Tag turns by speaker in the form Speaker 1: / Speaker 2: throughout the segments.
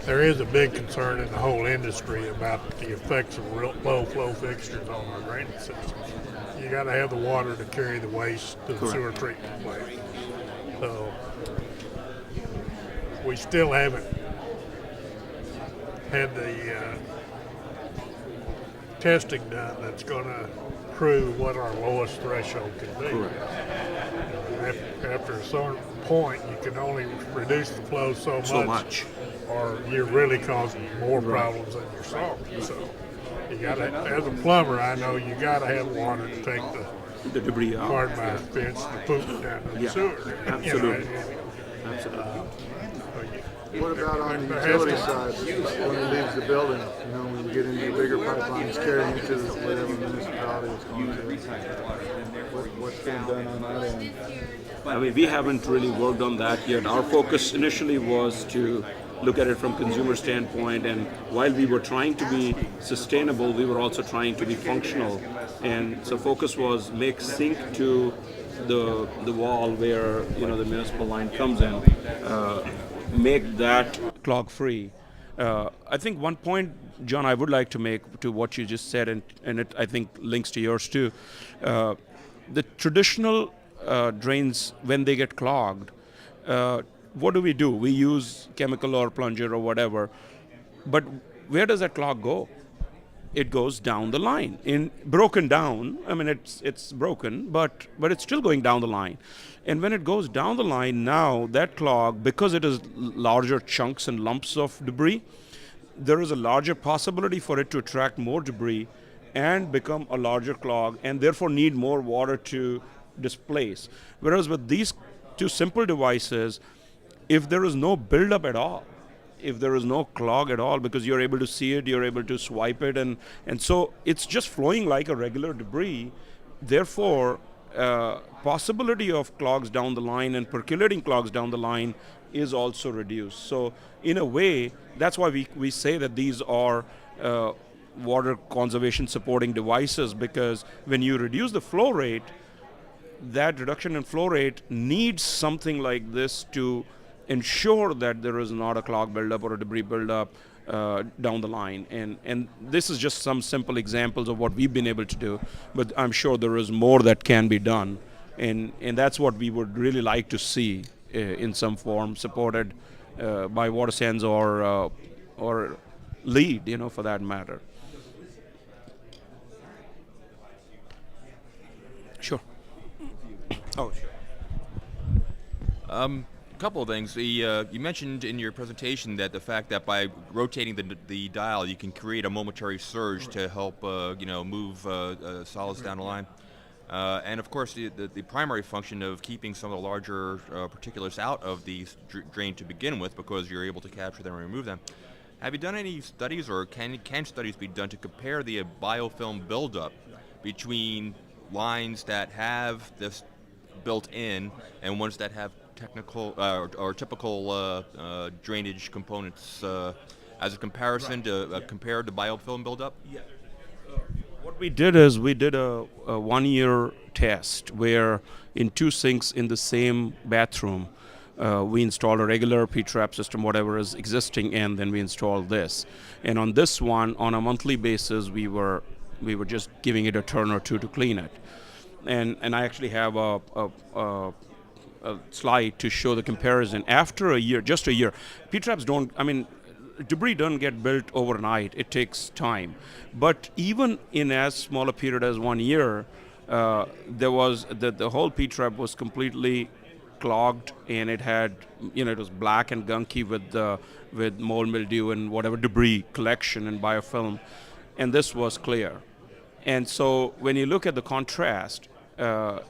Speaker 1: there is a big concern in the whole industry about the effects of low flow fixtures on our drainage systems. You got to have the water to carry the waste to the
Speaker 2: Correct.
Speaker 1: sewer treatment plant. So we still haven't had the testing done that's going to prove what our lowest threshold can be. After a certain point, you can only reduce the flow so much, or you're really causing more problems than you're solving. So you got to, as a plumber, I know you got to have water to take
Speaker 2: the debris out.
Speaker 1: pardon my offense, the poop down to the sewer.
Speaker 2: Absolutely.
Speaker 1: Absolutely.
Speaker 3: What about on the utility side, when it leaves the building? You know, when you get into bigger pipelines carrying it to whatever municipality it's going to. What's been done on that end?
Speaker 2: I mean, we haven't really worked on that yet. Our focus initially was to look at it from consumer standpoint, and while we were trying to be sustainable, we were also trying to be functional. And so focus was make sink to the wall where the municipal line comes in, make that clog free. I think one point, John, I would like to make to what you just said, and it I think links to yours too. The traditional drains, when they get clogged, what do? We use chemical or plunger or whatever, but where does that clog go? It goes down the line, broken down. I mean, it's broken, but it's still going down the line. And when it goes down the line, now that clog, because it is larger chunks and lumps of debris, there is a larger possibility for it to attract more debris and become a larger clog, and therefore need more water to displace. Whereas with these two simple devices, if there is no buildup at all, if there is no clog at all, because you're able to see it, you're able to swipe it, and so it's just flowing like a regular debris. Therefore, possibility of clogs down the line and percolating clogs down the line is also reduced. So in a way, that's why we say that these are water conservation supporting devices, because when you reduce the flow rate, that reduction in flow rate needs something like this to ensure that there is not a clog buildup or a debris buildup down the line. And this is just some simple examples of what we've been able to do, but I'm sure there is more that can be done. And that's what we would really like to see in some form, supported by WaterSense or LEED, for that matter. Sure. Oh, sure.
Speaker 4: A couple of things. You mentioned in your presentation that the fact that by rotating the dial, you can create a momentary surge to help move solids down the line. And of course, the primary function of keeping some of the larger particulates out of the drain to begin with, because you're able to capture them and remove them. Have you done any studies, or can studies be done to compare the biofilm buildup between lines that have this built in and ones that have technical or typical drainage components as a comparison to compare the biofilm buildup?
Speaker 2: Yeah. What we did is we did a 1-year test where in 2 sinks in the same bathroom, we installed a regular P-trap system, whatever is existing, and then we installed this. And on this one, on a monthly basis, we were just giving it a turn or two to clean it. And I actually have a slide to show the comparison. After a year, just a year, P-traps debris doesn't get built overnight. It takes time. But even in as small a period as 1 year, there was the whole P-trap was completely clogged, and it had, it was black and gunky with mold, mildew, and whatever debris collection and biofilm, and this was clear. And so when you look at the contrast,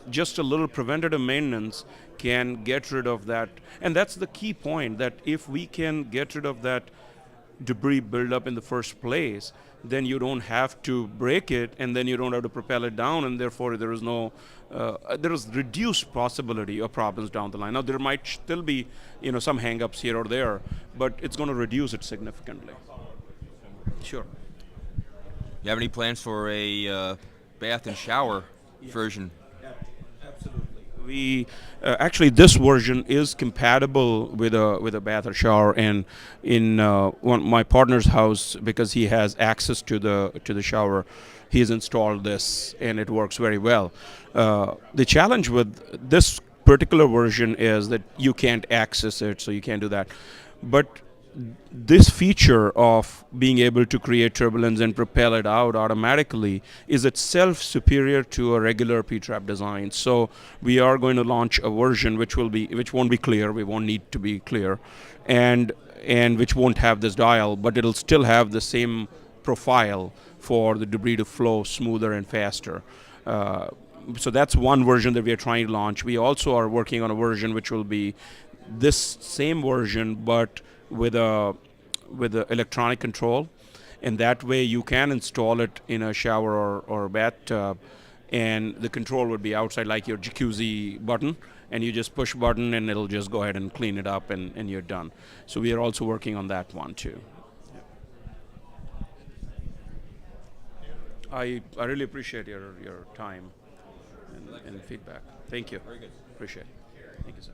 Speaker 2: just a little preventative maintenance can get rid of that. And that's the key point, that if we can get rid of that debris buildup in the first place, then you don't have to break it, and then you don't have to propel it down, and therefore there is reduced possibility of problems down the line. Now there might still be some hang-ups here or there, but it's going to reduce it significantly. Sure.
Speaker 4: You have any plans for a bath and shower version?
Speaker 2: Absolutely. We actually this version is compatible with a bath or shower, and in my partner's house, because he has access to the shower, he's installed this and it works very well. The challenge with this particular version is that you can't access it, so you can't do that. But this feature of being able to create turbulence and propel it out automatically is itself superior to a regular P-trap design. So we are going to launch a version which won't be clear. We won't need to be clear, and which won't have this dial, but it'll still have the same profile for the debris to flow smoother and faster. So that's one version that we are trying to launch. We also are working on a version which will be this same version, but with a electronic control, and that way you can install it in a shower or bathtub, and the control would be outside like your jacuzzi button, and you just push button and it'll just go ahead and clean it up, and you're done. So we are also working on that one too. I really appreciate your time and feedback. Thank you. Very good. Appreciate it. Thank you, sir.